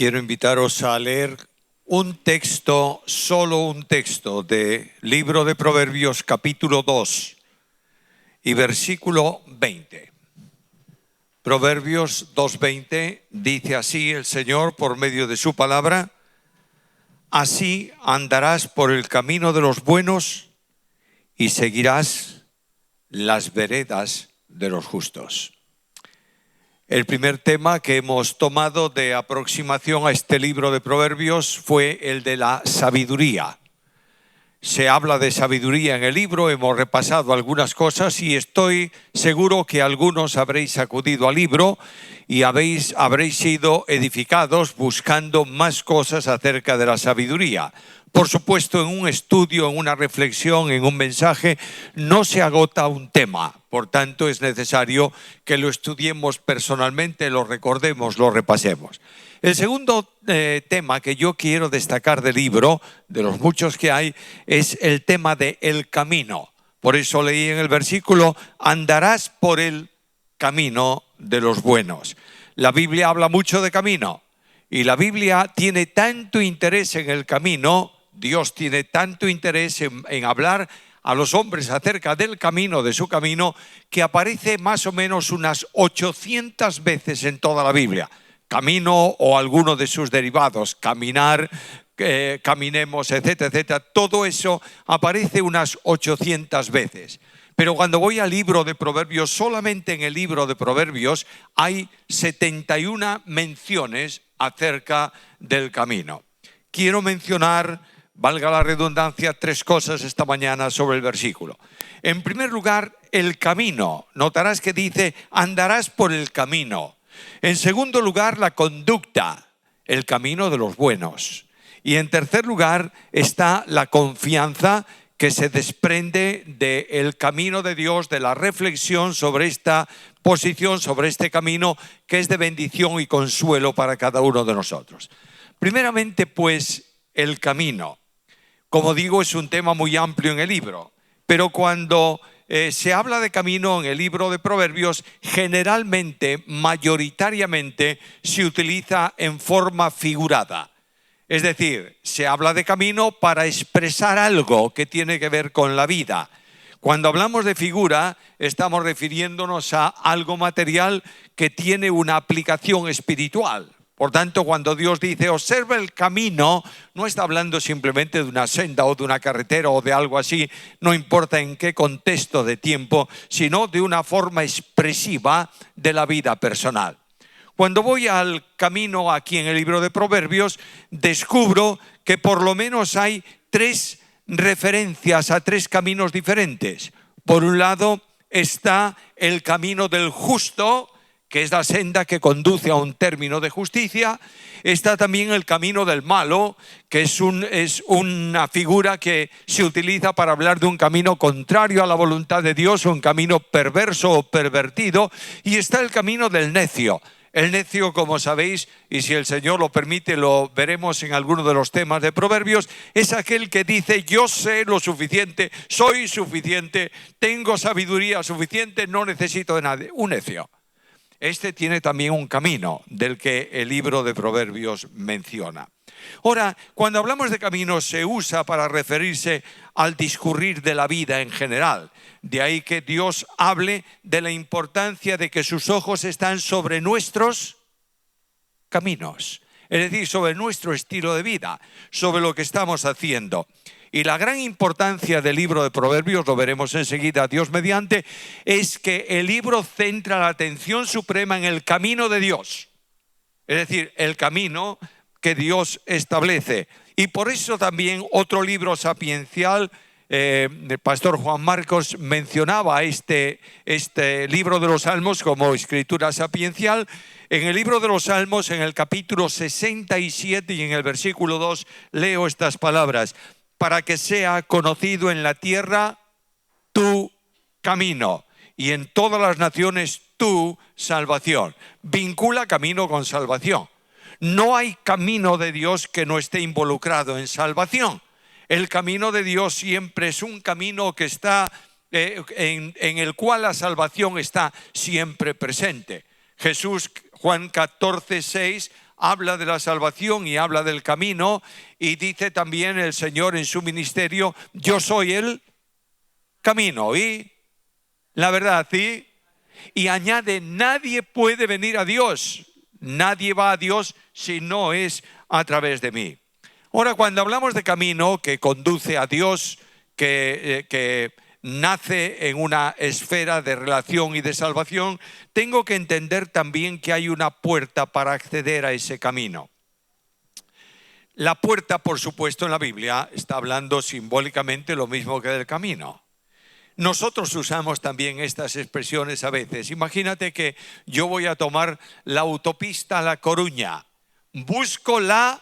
Quiero invitaros a leer un texto, solo un texto, de Libro de Proverbios, capítulo 2 y versículo 20. Proverbios 2:20 dice así el Señor por medio de su palabra: así andarás por el camino de los buenos y seguirás las veredas de los justos. El primer tema que hemos tomado de aproximación a este libro de Proverbios fue el de la sabiduría. Se habla de sabiduría en el libro, hemos repasado algunas cosas y estoy seguro que algunos habréis acudido al libro y habréis sido edificados buscando más cosas acerca de la sabiduría. Por supuesto, en un estudio, en una reflexión, en un mensaje, no se agota un tema. Por tanto, es necesario que lo estudiemos personalmente, lo recordemos, lo repasemos. El segundo tema que yo quiero destacar del libro, de los muchos que hay, es el tema de el camino. Por eso leí en el versículo: andarás por el camino de los buenos. La Biblia habla mucho de camino y la Biblia tiene tanto interés en el camino. Dios tiene tanto interés en hablar a los hombres acerca del camino, de su camino, que aparece más o menos unas 800 veces en toda la Biblia. Camino o alguno de sus derivados, caminar, caminemos, etcétera, etcétera. Todo eso aparece unas 800 veces. Pero cuando voy al libro de Proverbios, solamente en el libro de Proverbios hay 71 menciones acerca del camino. Quiero mencionar, valga la redundancia, 3 cosas esta mañana sobre el versículo. En primer lugar, el camino. Notarás que dice: andarás por el camino. En segundo lugar, la conducta, el camino de los buenos. Y en tercer lugar está la confianza que se desprende del camino de Dios, de la reflexión sobre esta posición, sobre este camino que es de bendición y consuelo para cada uno de nosotros. Primeramente, pues, el camino. Como digo, es un tema muy amplio en el libro, pero cuando se habla de camino en el libro de Proverbios, generalmente, mayoritariamente, se utiliza en forma figurada. Es decir, se habla de camino para expresar algo que tiene que ver con la vida. Cuando hablamos de figura, estamos refiriéndonos a algo material que tiene una aplicación espiritual. Por tanto, cuando Dios dice observa el camino, no está hablando simplemente de una senda o de una carretera o de algo así, no importa en qué contexto de tiempo, sino de una forma expresiva de la vida personal. Cuando voy al camino aquí en el libro de Proverbios, descubro que por lo menos hay 3 referencias a 3 caminos diferentes. Por un lado está el camino del justo, que es la senda que conduce a un término de justicia. Está también el camino del malo, que es una figura que se utiliza para hablar de un camino contrario a la voluntad de Dios, un camino perverso o pervertido. Y está el camino del necio. El necio, como sabéis, y si el Señor lo permite, lo veremos en alguno de los temas de Proverbios, es aquel que dice: yo sé lo suficiente, soy suficiente, tengo sabiduría suficiente, no necesito de nadie. Un necio. Este tiene también un camino del que el libro de Proverbios menciona. Ahora, cuando hablamos de camino, se usa para referirse al discurrir de la vida en general. De ahí que Dios hable de la importancia de que sus ojos están sobre nuestros caminos, es decir, sobre nuestro estilo de vida, sobre lo que estamos haciendo. Y la gran importancia del libro de Proverbios, lo veremos enseguida, Dios mediante, es que el libro centra la atención suprema en el camino de Dios. Es decir, el camino que Dios establece. Y por eso también otro libro sapiencial, el pastor Juan Marcos mencionaba este libro de los Salmos como escritura sapiencial. En el libro de los Salmos, en el capítulo 67 y en el versículo 2, leo estas palabras: para que sea conocido en la tierra tu camino y en todas las naciones tu salvación. Vincula camino con salvación. No hay camino de Dios que no esté involucrado en salvación. El camino de Dios siempre es un camino que está en el cual la salvación está siempre presente. Jesús, Juan 14:6, habla de la salvación y habla del camino, y dice también el Señor en su ministerio: yo soy el camino y la verdad, ¿sí? Y añade: nadie puede venir a Dios, nadie va a Dios si no es a través de mí. Ahora, cuando hablamos de camino que conduce a Dios, que nace en una esfera de relación y de salvación, tengo que entender también que hay una puerta para acceder a ese camino. La puerta, por supuesto, en la Biblia está hablando simbólicamente lo mismo que del camino. Nosotros usamos también estas expresiones a veces. Imagínate que yo voy a tomar la autopista a La Coruña, busco la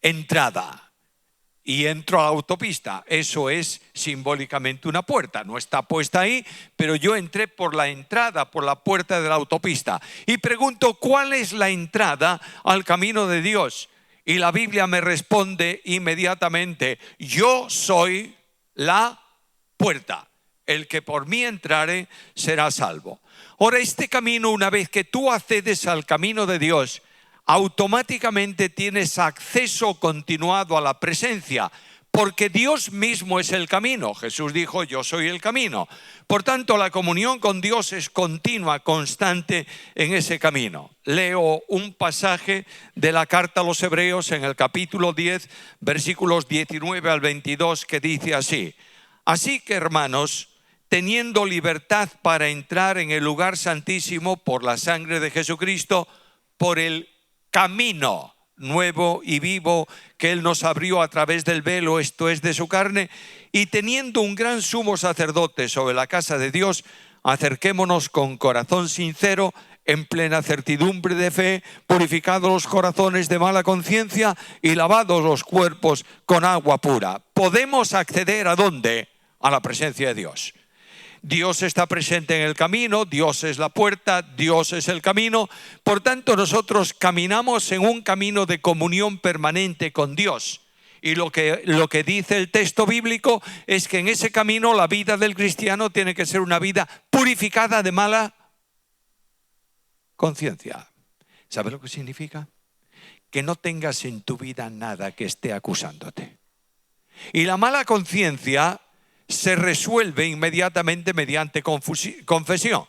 entrada y entro a la autopista. Eso es simbólicamente una puerta. No está puesta ahí, pero yo entré por la entrada, por la puerta de la autopista. Y pregunto: ¿cuál es la entrada al camino de Dios? Y la Biblia me responde inmediatamente: yo soy la puerta. El que por mí entrare será salvo. Ahora, este camino, una vez que tú accedes al camino de Dios, automáticamente tienes acceso continuado a la presencia, porque Dios mismo es el camino. Jesús dijo: yo soy el camino. Por tanto, la comunión con Dios es continua, constante en ese camino. Leo un pasaje de la carta a los Hebreos en el capítulo 10, versículos 19 al 22, que dice así: así que, hermanos, teniendo libertad para entrar en el lugar santísimo por la sangre de Jesucristo, por el camino nuevo y vivo que Él nos abrió a través del velo, esto es, de su carne, y teniendo un gran sumo sacerdote sobre la casa de Dios, acerquémonos con corazón sincero, en plena certidumbre de fe, purificados los corazones de mala conciencia y lavados los cuerpos con agua pura. ¿Podemos acceder a dónde? A la presencia de Dios. Dios está presente en el camino, Dios es la puerta, Dios es el camino. Por tanto, nosotros caminamos en un camino de comunión permanente con Dios. Y lo que dice el texto bíblico es que en ese camino la vida del cristiano tiene que ser una vida purificada de mala conciencia. ¿Sabes lo que significa? Que no tengas en tu vida nada que esté acusándote. Y la mala conciencia se resuelve inmediatamente mediante confesión.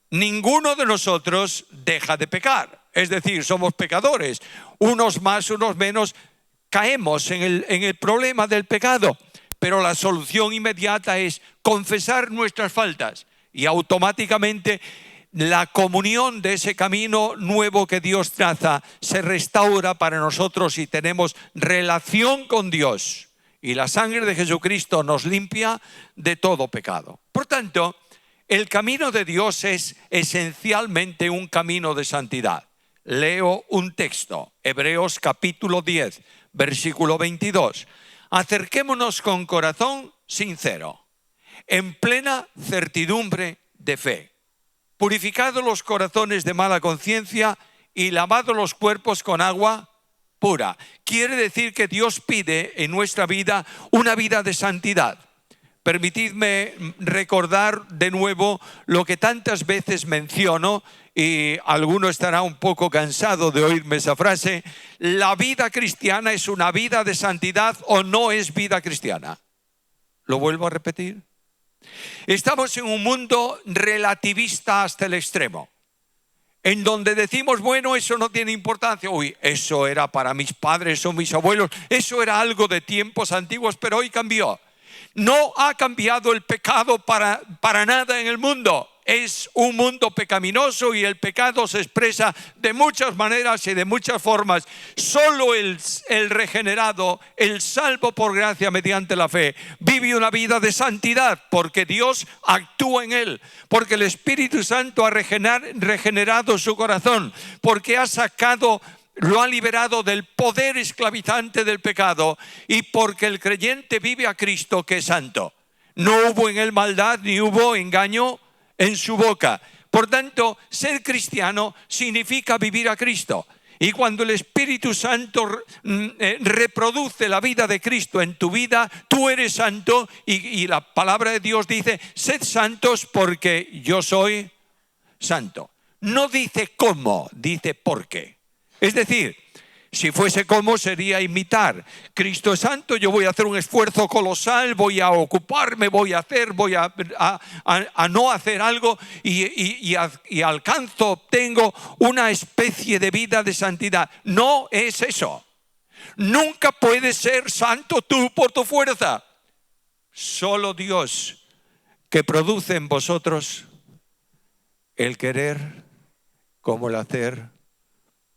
Ninguno de nosotros deja de pecar, es decir, somos pecadores, unos más, unos menos, caemos en el problema del pecado, pero la solución inmediata es confesar nuestras faltas y automáticamente la comunión de ese camino nuevo que Dios traza se restaura para nosotros y tenemos relación con Dios. Y la sangre de Jesucristo nos limpia de todo pecado. Por tanto, el camino de Dios es esencialmente un camino de santidad. Leo un texto, Hebreos capítulo 10, versículo 22. Acerquémonos con corazón sincero, en plena certidumbre de fe, purificados los corazones de mala conciencia y lavados los cuerpos con agua pura. Quiere decir que Dios pide en nuestra vida una vida de santidad. Permitidme recordar de nuevo lo que tantas veces menciono, y alguno estará un poco cansado de oírme esa frase: la vida cristiana es una vida de santidad o no es vida cristiana. Lo vuelvo a repetir. Estamos en un mundo relativista hasta el extremo, en donde decimos: bueno, eso no tiene importancia. Uy, eso era para mis padres o mis abuelos, eso era algo de tiempos antiguos, pero hoy cambió. No ha cambiado el pecado para nada en el mundo. Es un mundo pecaminoso y el pecado se expresa de muchas maneras y de muchas formas. Solo el regenerado, el salvo por gracia mediante la fe, vive una vida de santidad porque Dios actúa en él, porque el Espíritu Santo ha regenerado su corazón, porque lo ha liberado del poder esclavizante del pecado, y porque el creyente vive a Cristo, que es santo. No hubo en él maldad ni hubo engaño en su boca. Por tanto, ser cristiano significa vivir a Cristo. Y cuando el Espíritu Santo reproduce la vida de Cristo en tu vida, tú eres santo, y la palabra de Dios dice: sed santos porque yo soy santo. No dice cómo, dice por qué. Es decir, si fuese como, sería imitar. Cristo es santo, yo voy a hacer un esfuerzo colosal, voy a ocuparme, voy a no hacer algo y alcanzo, obtengo una especie de vida de santidad. No es eso. Nunca puedes ser santo tú por tu fuerza. Solo Dios, que produce en vosotros el querer como el hacer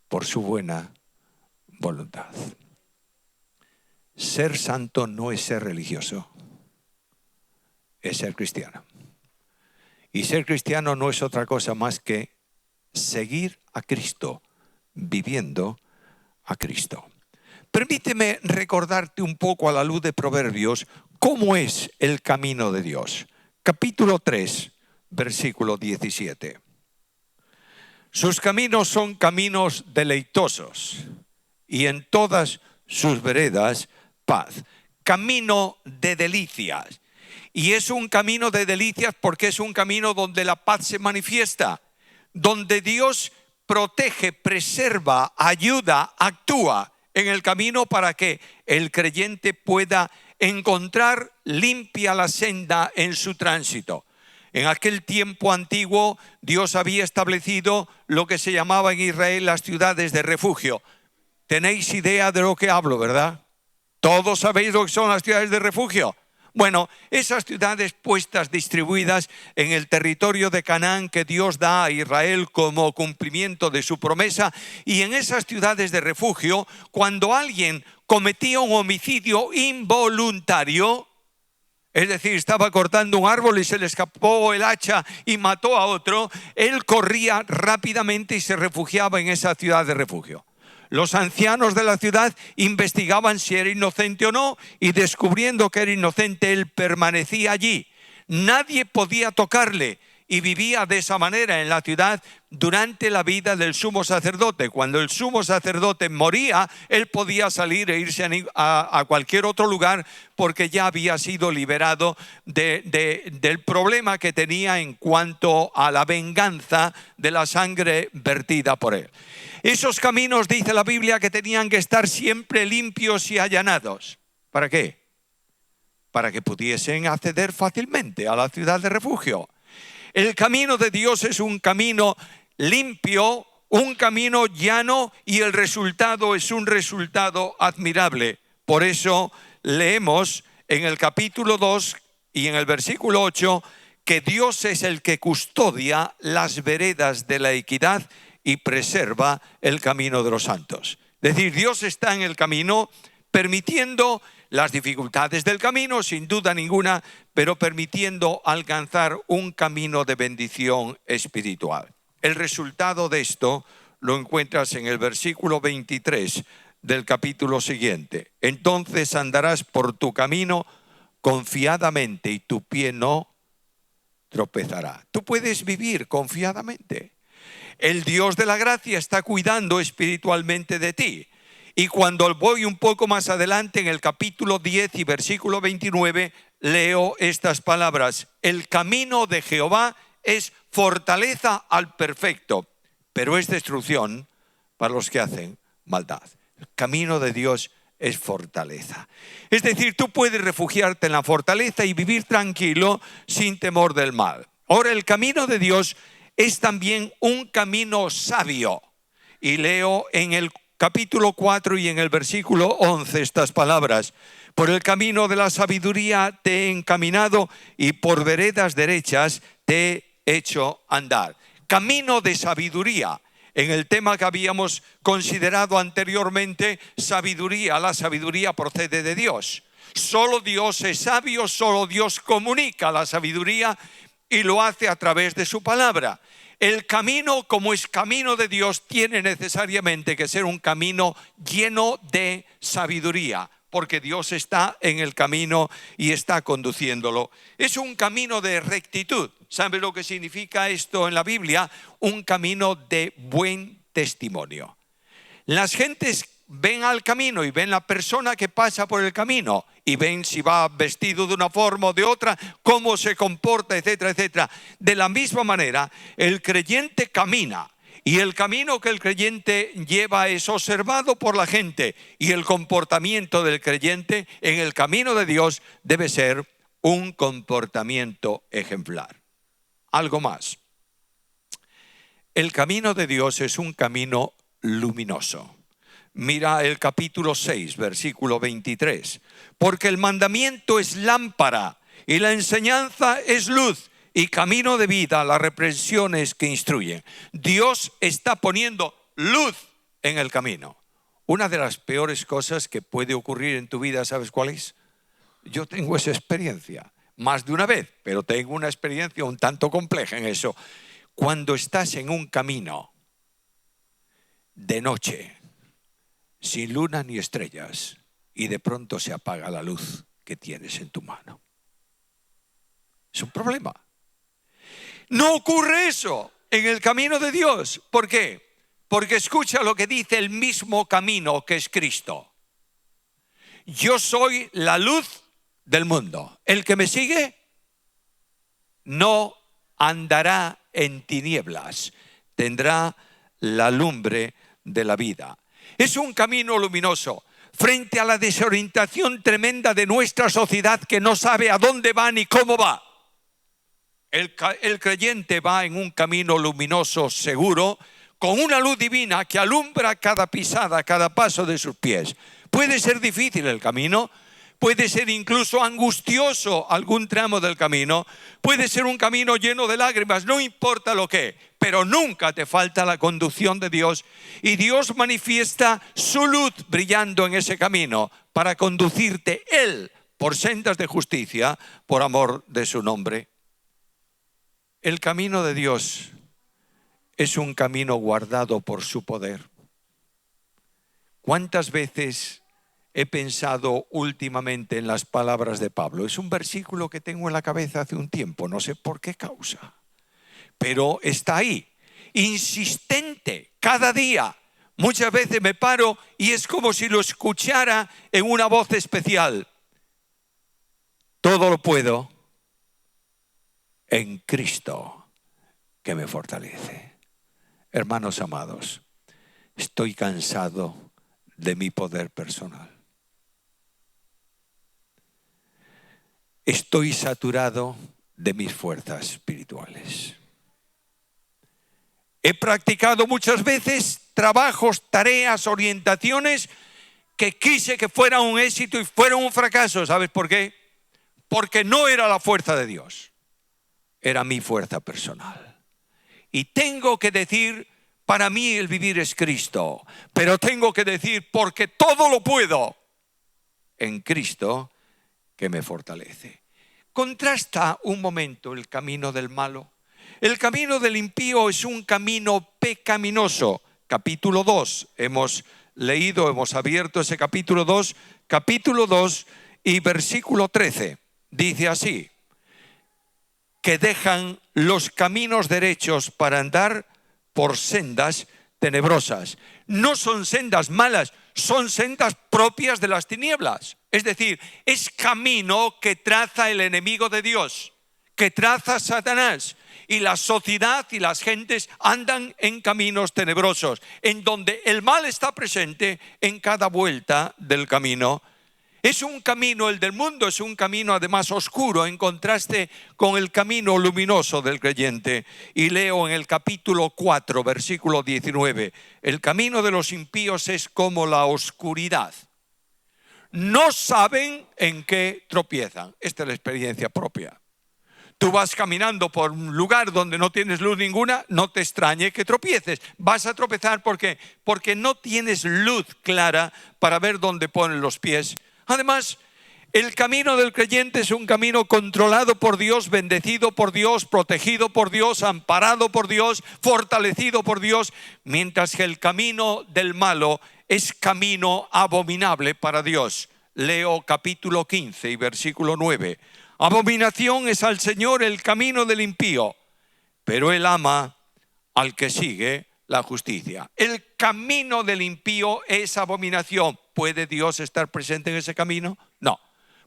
por su buena voluntad. Ser santo no es ser religioso, es ser cristiano. Y ser cristiano no es otra cosa más que seguir a Cristo, viviendo a Cristo. Permíteme recordarte un poco a la luz de Proverbios cómo es el camino de Dios. Capítulo 3, versículo 17. Sus caminos son caminos deleitosos y en todas sus veredas paz. Camino de delicias. Y es un camino de delicias porque es un camino donde la paz se manifiesta, donde Dios protege, preserva, ayuda, actúa en el camino para que el creyente pueda encontrar limpia la senda en su tránsito. En aquel tiempo antiguo, Dios había establecido lo que se llamaba en Israel las ciudades de refugio. Tenéis idea de lo que hablo, ¿verdad? Todos sabéis lo que son las ciudades de refugio. Bueno, esas ciudades puestas, distribuidas en el territorio de Canaán que Dios da a Israel como cumplimiento de su promesa, y en esas ciudades de refugio, cuando alguien cometía un homicidio involuntario, es decir, estaba cortando un árbol y se le escapó el hacha y mató a otro, él corría rápidamente y se refugiaba en esa ciudad de refugio. Los ancianos de la ciudad investigaban si era inocente o no, y descubriendo que era inocente, él permanecía allí. Nadie podía tocarle y vivía de esa manera en la ciudad durante la vida del sumo sacerdote. Cuando el sumo sacerdote moría, él podía salir e irse a cualquier otro lugar porque ya había sido liberado del problema que tenía en cuanto a la venganza de la sangre vertida por él. Esos caminos, dice la Biblia, que tenían que estar siempre limpios y allanados. ¿Para qué? Para que pudiesen acceder fácilmente a la ciudad de refugio. El camino de Dios es un camino limpio, un camino llano, y el resultado es un resultado admirable. Por eso leemos en el capítulo 2 y en el versículo 8 que Dios es el que custodia las veredas de la equidad y preserva el camino de los santos. Es decir, Dios está en el camino, permitiendo las dificultades del camino, sin duda ninguna, pero permitiendo alcanzar un camino de bendición espiritual. El resultado de esto lo encuentras en el versículo 23 del capítulo siguiente. Entonces andarás por tu camino confiadamente y tu pie no tropezará. Tú puedes vivir confiadamente. El Dios de la gracia está cuidando espiritualmente de ti. Y cuando voy un poco más adelante en el capítulo 10 y versículo 29, leo estas palabras: el camino de Jehová es fortaleza al perfecto, pero es destrucción para los que hacen maldad. El camino de Dios es fortaleza. Es decir, tú puedes refugiarte en la fortaleza y vivir tranquilo sin temor del mal. Ahora, el camino de Dios es también un camino sabio. Y leo en el capítulo 4 y en el versículo 11 estas palabras: por el camino de la sabiduría te he encaminado y por veredas derechas te he hecho andar. Camino de sabiduría. En el tema que habíamos considerado anteriormente, sabiduría, la sabiduría procede de Dios. Solo Dios es sabio, solo Dios comunica la sabiduría y lo hace a través de su palabra. El camino, como es camino de Dios, tiene necesariamente que ser un camino lleno de sabiduría, porque Dios está en el camino y está conduciéndolo. Es un camino de rectitud. ¿Sabe lo que significa esto en la Biblia? Un camino de buen testimonio. Las gentes ven al camino y ven la persona que pasa por el camino y ven si va vestido de una forma o de otra, cómo se comporta, etcétera, etcétera. De la misma manera, el creyente camina Y el camino que el creyente lleva es observado por la gente, y el comportamiento del creyente en el camino de Dios debe ser un comportamiento ejemplar. Algo más. El camino de Dios es un camino luminoso. Mira el capítulo 6, versículo 23. Porque el mandamiento es lámpara y la enseñanza es luz y camino de vida, las reprensiones que instruyen. Dios está poniendo luz en el camino. Una de las peores cosas que puede ocurrir en tu vida, ¿sabes cuál es? Yo tengo esa experiencia, más de una vez, pero tengo una experiencia un tanto compleja en eso. Cuando estás en un camino de noche, sin luna ni estrellas, y de pronto se apaga la luz que tienes en tu mano. Es un problema. No ocurre eso en el camino de Dios. ¿Por qué? Porque escucha lo que dice el mismo camino, que es Cristo. Yo soy la luz del mundo. El que me sigue no andará en tinieblas, tendrá la lumbre de la vida. Es un camino luminoso frente a la desorientación tremenda de nuestra sociedad, que no sabe a dónde va ni cómo va. El creyente va en un camino luminoso, seguro, con una luz divina que alumbra cada pisada, cada paso de sus pies. Puede ser difícil el camino, puede ser incluso angustioso algún tramo del camino, puede ser un camino lleno de lágrimas, no importa lo que, pero nunca te falta la conducción de Dios, y Dios manifiesta su luz brillando en ese camino para conducirte Él por sendas de justicia, por amor de su nombre. El camino de Dios es un camino guardado por su poder. ¿Cuántas veces he pensado últimamente en las palabras de Pablo? Es un versículo que tengo en la cabeza hace un tiempo, no sé por qué causa, pero está ahí, insistente, cada día. Muchas veces me paro y es como si lo escuchara en una voz especial. Todo lo puedo en Cristo que me fortalece. Hermanos amados, estoy cansado de mi poder personal. Estoy saturado de mis fuerzas espirituales. He practicado muchas veces trabajos, tareas, orientaciones que quise que fueran un éxito y fueron un fracaso. ¿Sabes por qué? Porque no era la fuerza de Dios, era mi fuerza personal. Y tengo que decir, para mí el vivir es Cristo, pero tengo que decir, porque todo lo puedo en Cristo que me fortalece. Contrasta un momento el camino del malo. El camino del impío es un camino pecaminoso. Capítulo 2, hemos leído, hemos abierto ese capítulo 2 y versículo 13. Dice así: que dejan los caminos derechos para andar por sendas tenebrosas. No son sendas malas, son sendas propias de las tinieblas. Es decir, es camino que traza el enemigo de Dios, que traza Satanás. Y la sociedad y las gentes andan en caminos tenebrosos, en donde el mal está presente en cada vuelta del camino. Es un camino, el del mundo es un camino además oscuro, en contraste con el camino luminoso del creyente. Y leo en el capítulo 4, versículo 19, el camino de los impíos es como la oscuridad. No saben en qué tropiezan. Esta es la experiencia propia. Tú vas caminando por un lugar donde no tienes luz ninguna, no te extrañe que tropieces. Vas a tropezar porque no tienes luz clara para ver dónde ponen los pies. Además, el camino del creyente es un camino controlado por Dios, bendecido por Dios, protegido por Dios, amparado por Dios, fortalecido por Dios, mientras que el camino del malo es camino abominable para Dios. Leo capítulo 15 y versículo 9. Abominación es al Señor el camino del impío, pero Él ama al que sigue la justicia. El camino del impío es abominación. ¿Puede Dios estar presente en ese camino? No.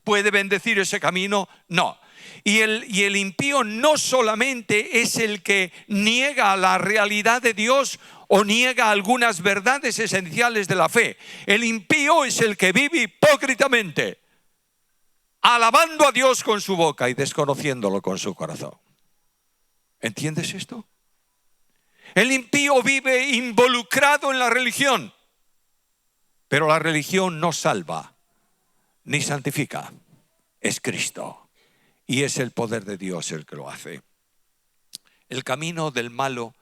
¿Puede bendecir ese camino? No. Y el impío no solamente es el que niega la realidad de Dios o niega algunas verdades esenciales de la fe. El impío es el que vive hipócritamente, alabando a Dios con su boca y desconociéndolo con su corazón. ¿Entiendes esto? El impío vive involucrado en la religión, pero la religión no salva ni santifica. Es Cristo y es el poder de Dios el que lo hace. El camino del malo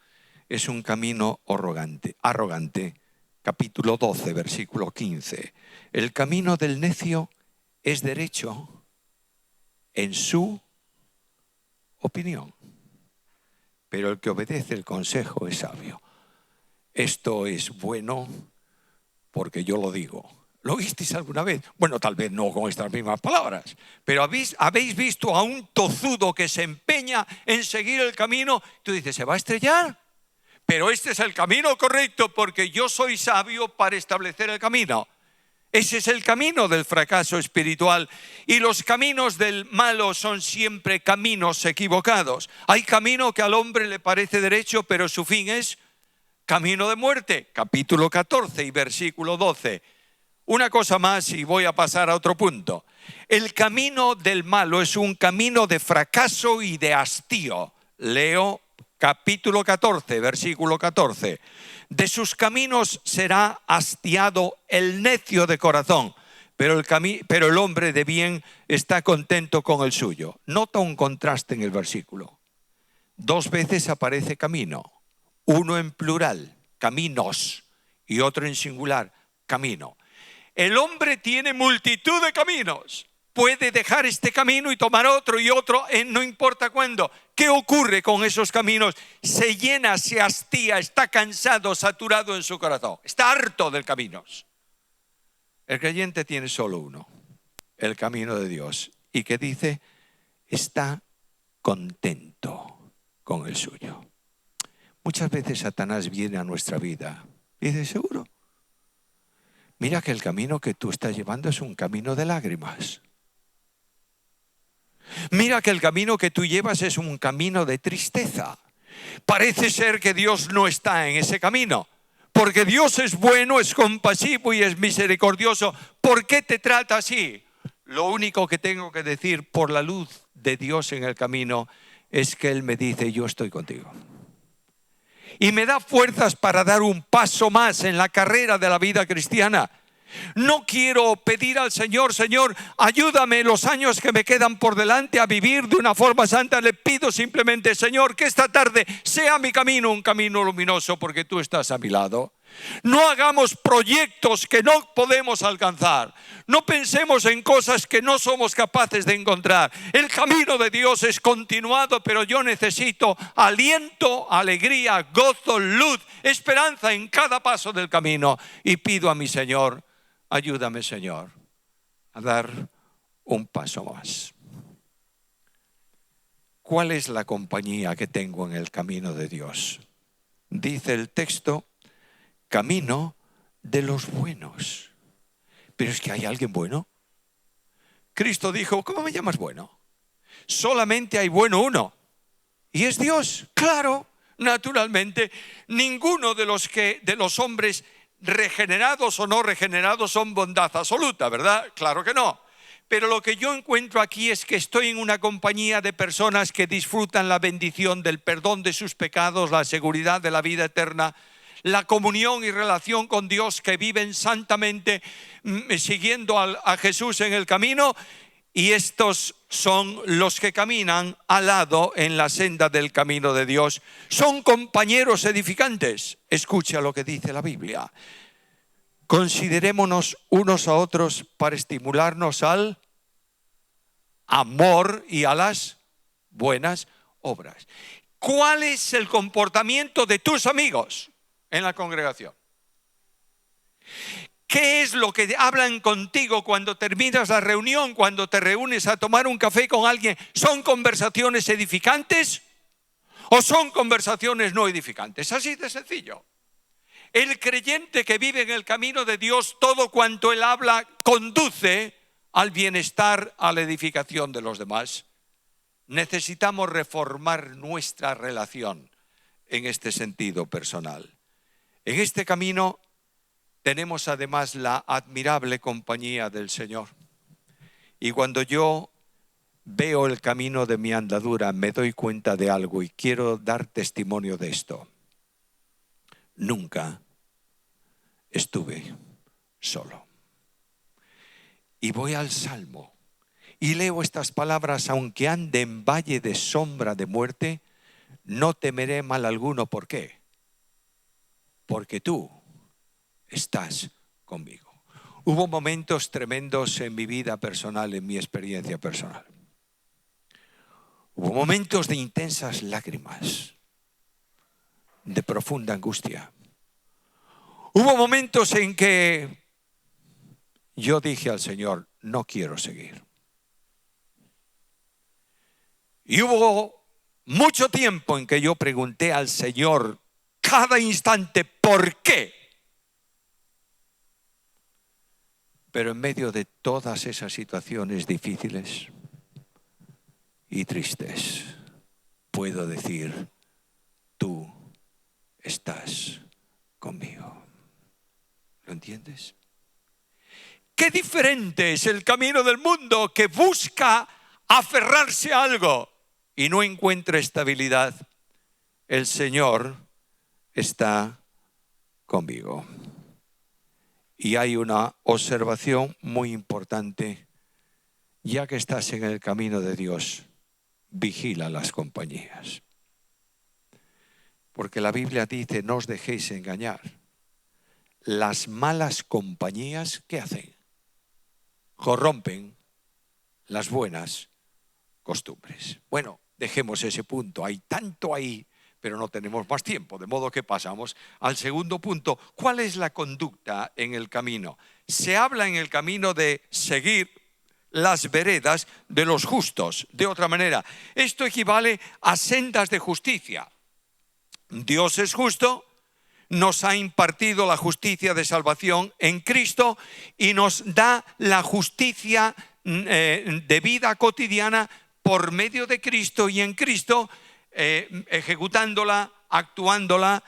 es un camino arrogante. Capítulo 12, versículo 15. El camino del necio es derecho en su opinión, pero el que obedece el consejo es sabio. Esto es bueno porque yo lo digo. ¿Lo visteis alguna vez? Bueno, tal vez no con estas mismas palabras, pero ¿habéis visto a un tozudo que se empeña en seguir el camino? Tú dices, ¿se va a estrellar? Pero este es el camino correcto porque yo soy sabio para establecer el camino. Ese es el camino del fracaso espiritual. Y los caminos del malo son siempre caminos equivocados. Hay camino que al hombre le parece derecho, pero su fin es camino de muerte. Capítulo 14 y versículo 12. Una cosa más y voy a pasar a otro punto. El camino del malo es un camino de fracaso y de hastío. Leo capítulo 14, versículo 14. De sus caminos será hastiado el necio de corazón, pero el hombre de bien está contento con el suyo. Nota un contraste en el versículo. 2 veces aparece camino, uno en plural, caminos, y otro en singular, camino. El hombre tiene multitud de caminos. Puede dejar este camino y tomar otro y otro, no importa cuándo. ¿Qué ocurre con esos caminos? Se llena, se hastía, está cansado, saturado en su corazón. Está harto de caminos. El creyente tiene solo uno, el camino de Dios. ¿Y qué dice? Está contento con el suyo. Muchas veces Satanás viene a nuestra vida y dice, seguro, mira que el camino que tú estás llevando es un camino de lágrimas. Mira que el camino que tú llevas es un camino de tristeza. Parece ser que Dios no está en ese camino, porque Dios es bueno, es compasivo y es misericordioso. ¿Por qué te trata así? Lo único que tengo que decir por la luz de Dios en el camino es que Él me dice, yo estoy contigo. Y me da fuerzas para dar un paso más en la carrera de la vida cristiana. No quiero pedir al Señor, Señor, ayúdame los años que me quedan por delante a vivir de una forma santa. Le pido simplemente, Señor, que esta tarde sea mi camino un camino luminoso porque tú estás a mi lado. No hagamos proyectos que no podemos alcanzar. No pensemos en cosas que no somos capaces de encontrar. El camino de Dios es continuado, pero yo necesito aliento, alegría, gozo, luz, esperanza en cada paso del camino. Y pido a mi Señor, ayúdame, Señor, a dar un paso más. ¿Cuál es la compañía que tengo en el camino de Dios? Dice el texto, camino de los buenos. Pero es que hay alguien bueno. Cristo dijo, ¿cómo me llamas bueno? Solamente hay bueno uno. Y es Dios. Claro, naturalmente, ninguno de los hombres regenerados o no regenerados son bondad absoluta, ¿verdad? Claro que no. Pero lo que yo encuentro aquí es que estoy en una compañía de personas que disfrutan la bendición del perdón de sus pecados, la seguridad de la vida eterna, la comunión y relación con Dios, que viven santamente siguiendo a Jesús en el camino. Y estos son los que caminan al lado en la senda del camino de Dios. Son compañeros edificantes. Escucha lo que dice la Biblia. Considerémonos unos a otros para estimularnos al amor y a las buenas obras. ¿Cuál es el comportamiento de tus amigos en la congregación? ¿Qué es lo que hablan contigo cuando terminas la reunión, cuando te reúnes a tomar un café con alguien? ¿Son conversaciones edificantes o son conversaciones no edificantes? Así de sencillo. El creyente que vive en el camino de Dios, todo cuanto él habla conduce al bienestar, a la edificación de los demás. Necesitamos reformar nuestra relación en este sentido personal. En este camino tenemos además la admirable compañía del Señor. Y cuando yo veo el camino de mi andadura, me doy cuenta de algo y quiero dar testimonio de esto. Nunca estuve solo. Y voy al Salmo y leo estas palabras: aunque ande en valle de sombra de muerte, no temeré mal alguno. ¿Por qué? Porque tú estás conmigo. Hubo momentos tremendos en mi vida personal, en mi experiencia personal. Hubo momentos de intensas lágrimas, de profunda angustia. Hubo momentos en que yo dije al Señor: no quiero seguir. Y hubo mucho tiempo en que yo pregunté al Señor cada instante ¿por qué? Pero en medio de todas esas situaciones difíciles y tristes, puedo decir: tú estás conmigo. ¿Lo entiendes? Qué diferente es el camino del mundo que busca aferrarse a algo y no encuentra estabilidad. El Señor está conmigo. Y hay una observación muy importante: ya que estás en el camino de Dios, vigila las compañías. Porque la Biblia dice: no os dejéis engañar. Las malas compañías, ¿qué hacen? Corrompen las buenas costumbres. Bueno, dejemos ese punto. Hay tanto ahí, pero no tenemos más tiempo, de modo que pasamos al segundo punto. ¿Cuál es la conducta en el camino? Se habla en el camino de seguir las veredas de los justos. De otra manera, esto equivale a sendas de justicia. Dios es justo, nos ha impartido la justicia de salvación en Cristo y nos da la justicia de vida cotidiana por medio de Cristo y en Cristo, ejecutándola, actuándola,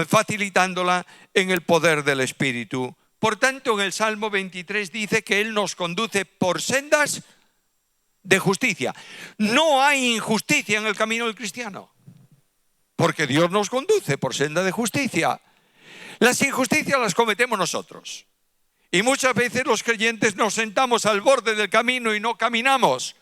facilitándola en el poder del Espíritu. Por tanto, en el Salmo 23 dice que Él nos conduce por sendas de justicia. No hay injusticia en el camino del cristiano, porque Dios nos conduce por senda de justicia. Las injusticias las cometemos nosotros. Y muchas veces los creyentes nos sentamos al borde del camino y no caminamos.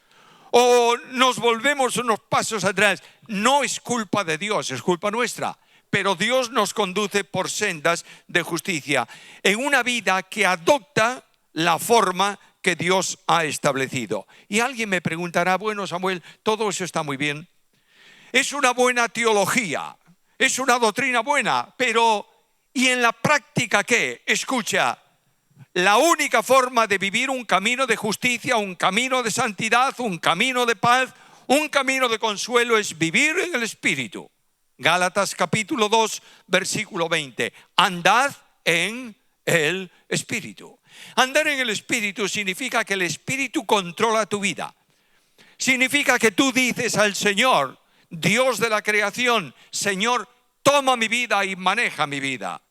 O nos volvemos unos pasos atrás. No es culpa de Dios, es culpa nuestra. Pero Dios nos conduce por sendas de justicia en una vida que adopta la forma que Dios ha establecido. Y alguien me preguntará: bueno, Samuel, todo eso está muy bien. Es una buena teología, es una doctrina buena, pero ¿y en la práctica qué? Escucha, la única forma de vivir un camino de justicia, un camino de santidad, un camino de paz, un camino de consuelo es vivir en el Espíritu. Gálatas capítulo 2, versículo 20. Andad en el Espíritu. Andar en el Espíritu significa que el Espíritu controla tu vida. Significa que tú dices al Señor, Dios de la creación: Señor, toma mi vida y maneja mi vida.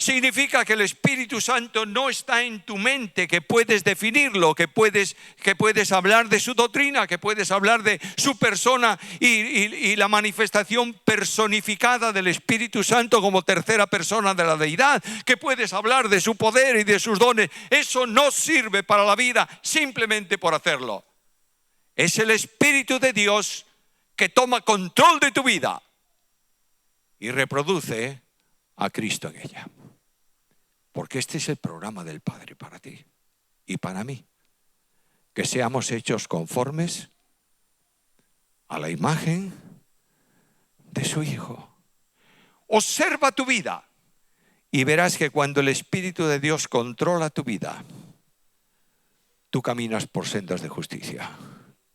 Significa que el Espíritu Santo no está en tu mente, que puedes definirlo, que puedes hablar de su doctrina, que puedes hablar de su persona y la manifestación personificada del Espíritu Santo como tercera persona de la deidad, que puedes hablar de su poder y de sus dones. Eso no sirve para la vida simplemente por hacerlo. Es el Espíritu de Dios que toma control de tu vida y reproduce a Cristo en ella. Porque este es el programa del Padre para ti y para mí. Que seamos hechos conformes a la imagen de su Hijo. Observa tu vida y verás que cuando el Espíritu de Dios controla tu vida, tú caminas por sendas de justicia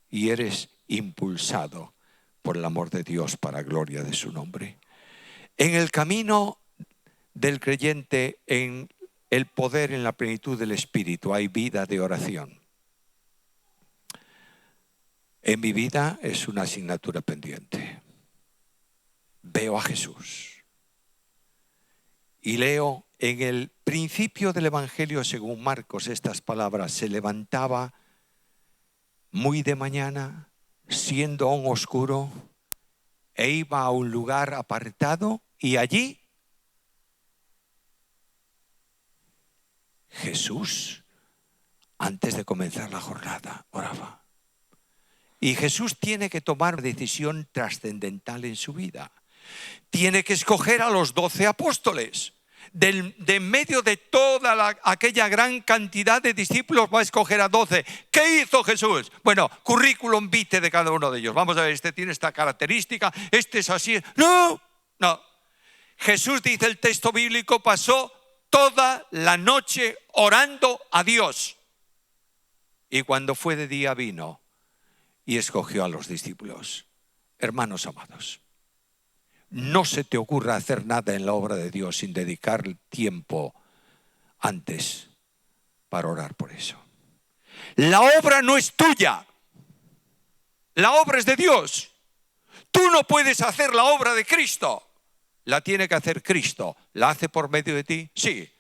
y eres impulsado por el amor de Dios para gloria de su nombre. En el camino del creyente, en el poder, en la plenitud del Espíritu, hay vida de oración. En mi vida es una asignatura pendiente. Veo a Jesús Y leo en el principio del Evangelio según Marcos estas palabras: se levantaba muy de mañana, siendo aún oscuro, e iba a un lugar apartado, y allí Jesús, antes de comenzar la jornada, oraba. Y Jesús tiene que tomar decisión trascendental en su vida. Tiene que escoger a los 12 apóstoles. De en medio de toda aquella gran cantidad de discípulos va a escoger a 12. ¿Qué hizo Jesús? Bueno, currículum vitae de cada uno de ellos. Vamos a ver, este tiene esta característica, este es así. No. Jesús, dice el texto bíblico, pasó toda la noche orando a Dios. Y cuando fue de día vino y escogió a los discípulos. Hermanos amados, no se te ocurra hacer nada en la obra de Dios sin dedicar tiempo antes para orar por eso. La obra no es tuya, la obra es de Dios. Tú no puedes hacer la obra de Cristo, la tiene que hacer Cristo. ¿La hace por medio de ti? Sí.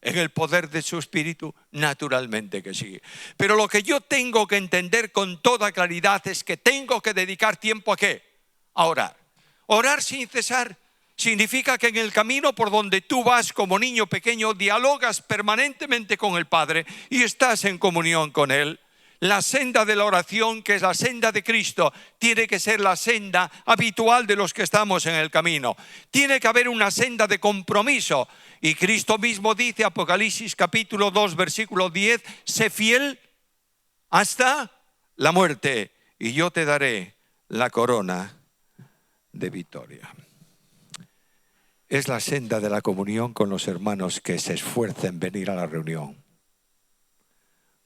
En el poder de su Espíritu, naturalmente que sí. Pero lo que yo tengo que entender con toda claridad es que tengo que dedicar tiempo ¿a qué? A orar. Orar sin cesar significa que en el camino por donde tú vas como niño pequeño dialogas permanentemente con el Padre y estás en comunión con Él. La senda de la oración, que es la senda de Cristo, tiene que ser la senda habitual de los que estamos en el camino. Tiene que haber una senda de compromiso. Y Cristo mismo dice, Apocalipsis capítulo 2, versículo 10, sé fiel hasta la muerte y yo te daré la corona de victoria. Es la senda de la comunión con los hermanos que se esfuerzan en venir a la reunión.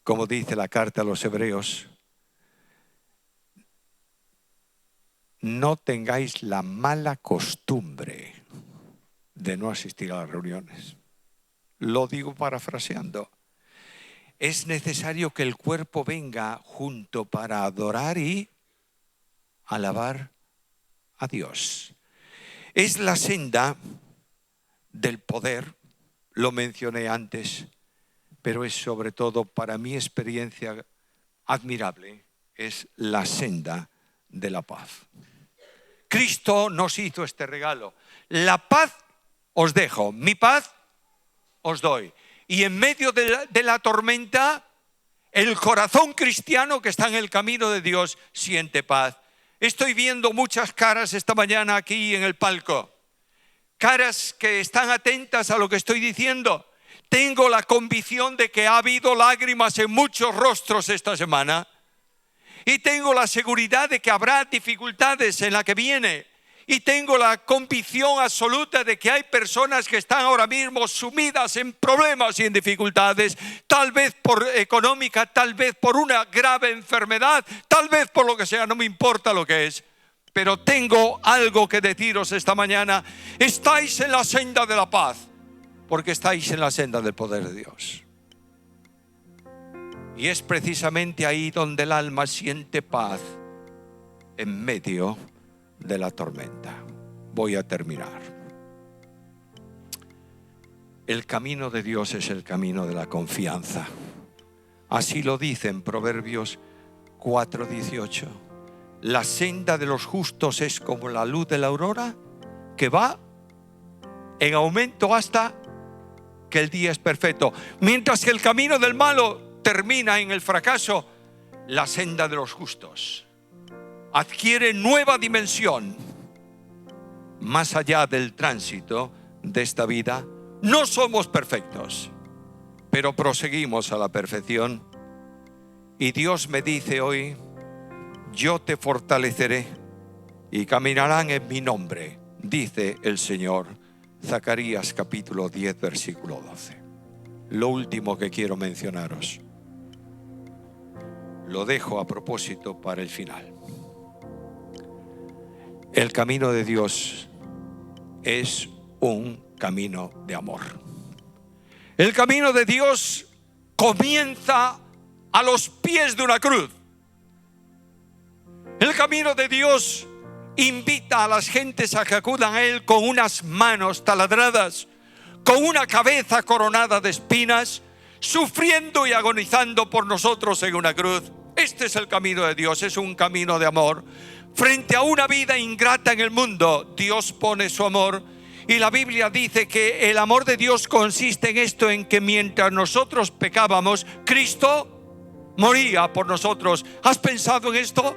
Como dice la carta a los Hebreos, no tengáis la mala costumbre de no asistir a las reuniones. Lo digo parafraseando. Es necesario que el cuerpo venga junto para adorar y alabar a Dios. Es la senda del poder, lo mencioné antes, pero es sobre todo, para mi experiencia admirable, es la senda de la paz. Cristo nos hizo este regalo. La paz os dejo, mi paz os doy. Y en medio de la tormenta, el corazón cristiano que está en el camino de Dios siente paz. Estoy viendo muchas caras esta mañana aquí en el palco. Caras que están atentas a lo que estoy diciendo. Tengo la convicción de que ha habido lágrimas en muchos rostros esta semana. Y tengo la seguridad de que habrá dificultades en la que viene. Y tengo la convicción absoluta de que hay personas que están ahora mismo sumidas en problemas y en dificultades, tal vez por económica, tal vez por una grave enfermedad, tal vez por lo que sea, no me importa lo que es. Pero tengo algo que deciros esta mañana. Estáis en la senda de la paz, porque estáis en la senda del poder de Dios. Y es precisamente ahí donde el alma siente paz en medio de la tormenta. Voy a terminar. El camino de Dios es el camino de la confianza. Así lo dice en Proverbios 4:18. La senda de los justos es como la luz de la aurora, que va en aumento hasta que el día es perfecto. Mientras que el camino del malo termina en el fracaso, la senda de los justos adquiere nueva dimensión. Más allá del tránsito de esta vida, no somos perfectos, pero proseguimos a la perfección. Y Dios me dice hoy, yo te fortaleceré y caminarán en mi nombre, dice el Señor. Zacarías capítulo 10, versículo 12. Lo último que quiero mencionaros, lo dejo a propósito para el final. El camino de Dios es un camino de amor. El camino de Dios comienza a los pies de una cruz. El camino de Dios invita a las gentes a que acudan a Él con unas manos taladradas, con una cabeza coronada de espinas, sufriendo y agonizando por nosotros en una cruz. Este es el camino de Dios, es un camino de amor. Frente a una vida ingrata en el mundo, Dios pone su amor. Y la Biblia dice que el amor de Dios consiste en esto, en que mientras nosotros pecábamos, Cristo moría por nosotros. ¿Has pensado en esto?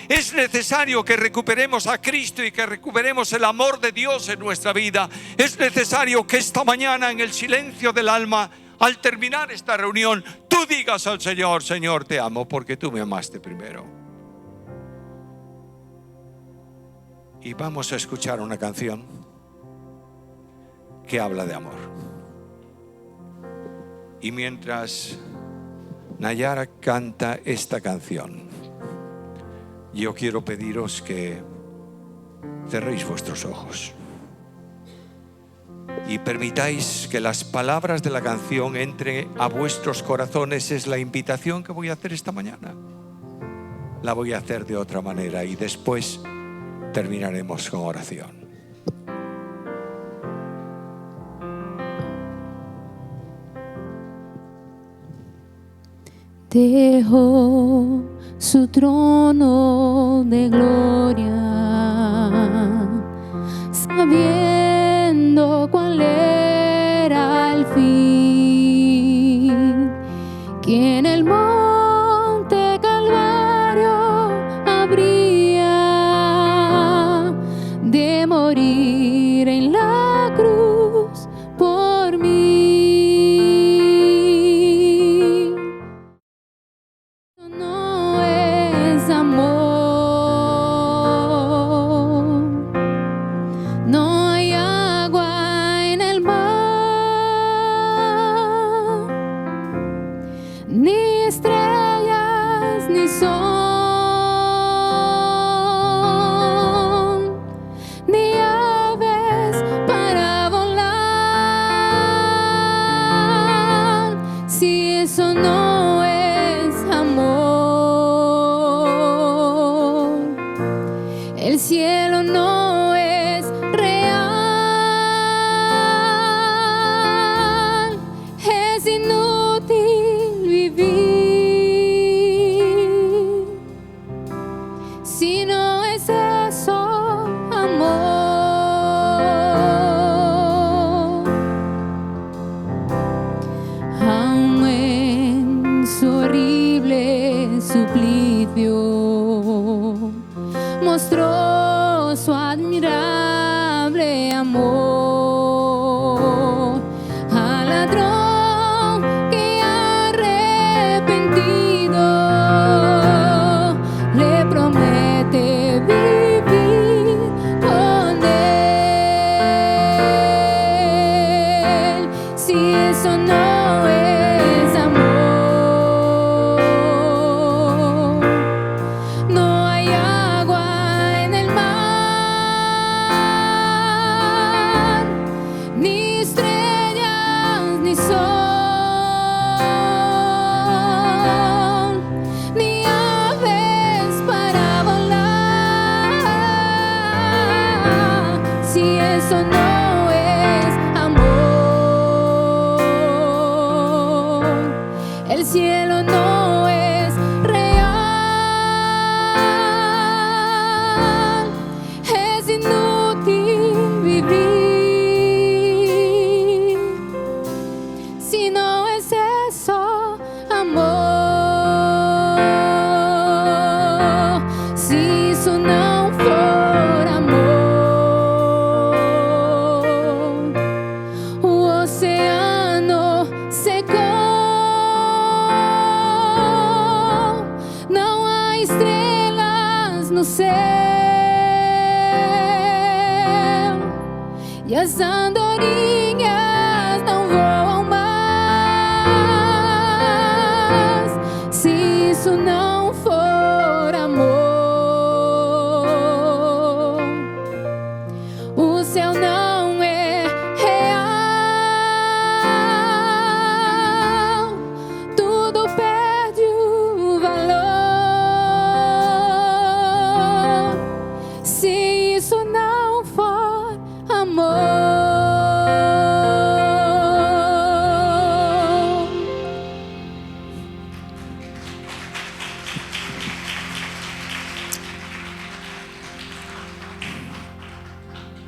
Es necesario que recuperemos a Cristo y que recuperemos el amor de Dios en nuestra vida. Es necesario que esta mañana, en el silencio del alma, al terminar esta reunión, tú digas al Señor: Señor, te amo porque tú me amaste primero. Y vamos a escuchar una canción que habla de amor. Y mientras Nayara canta esta canción, yo quiero pediros que cerréis vuestros ojos y permitáis que las palabras de la canción entren a vuestros corazones. Es la invitación que voy a hacer esta mañana. La voy a hacer de otra manera y después terminaremos con oración. Dejó su trono de gloria, sabiendo cuál era el fin, que en el monte Calvario habría de morir en la cruz por mí. No es amor, no hay agua en el mar, ni estrellas ni sol, ni aves para volar, si eso no es amor. El cielo no es real, es inútil vivir si no es eso amor. Aún en su horrible suplicio mostró su admirable amor al ladrón que arrepentido le promete vivir con él. Si eso no es amor, no hay agua en el mar, ni estrellas ni sol, ni aves para volar, si eso no es amor. El cielo no es real, es inútil vivir si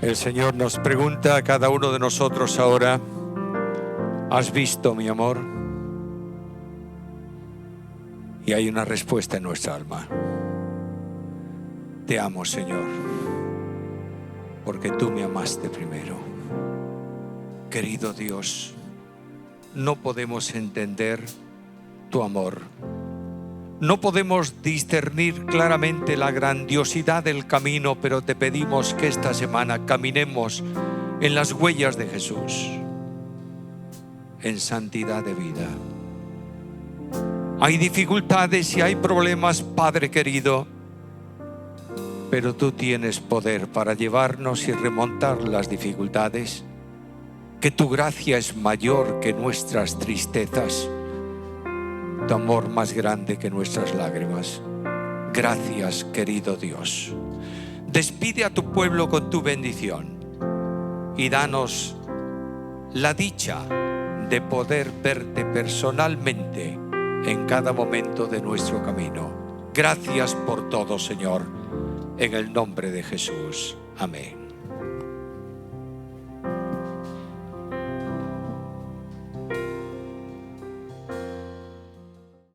El Señor nos pregunta a cada uno de nosotros ahora: ¿has visto mi amor? Y hay una respuesta en nuestra alma: te amo, Señor, porque tú me amaste primero. Querido Dios, no podemos entender tu amor. No podemos discernir claramente la grandiosidad del camino, pero te pedimos que esta semana caminemos en las huellas de Jesús, en santidad de vida. Hay dificultades y hay problemas, Padre querido, pero tú tienes poder para llevarnos y remontar las dificultades, que tu gracia es mayor que nuestras tristezas, tu amor más grande que nuestras lágrimas. Gracias, querido Dios. Despide a tu pueblo con tu bendición y danos la dicha de poder verte personalmente en cada momento de nuestro camino. Gracias por todo, Señor, en el nombre de Jesús. Amén.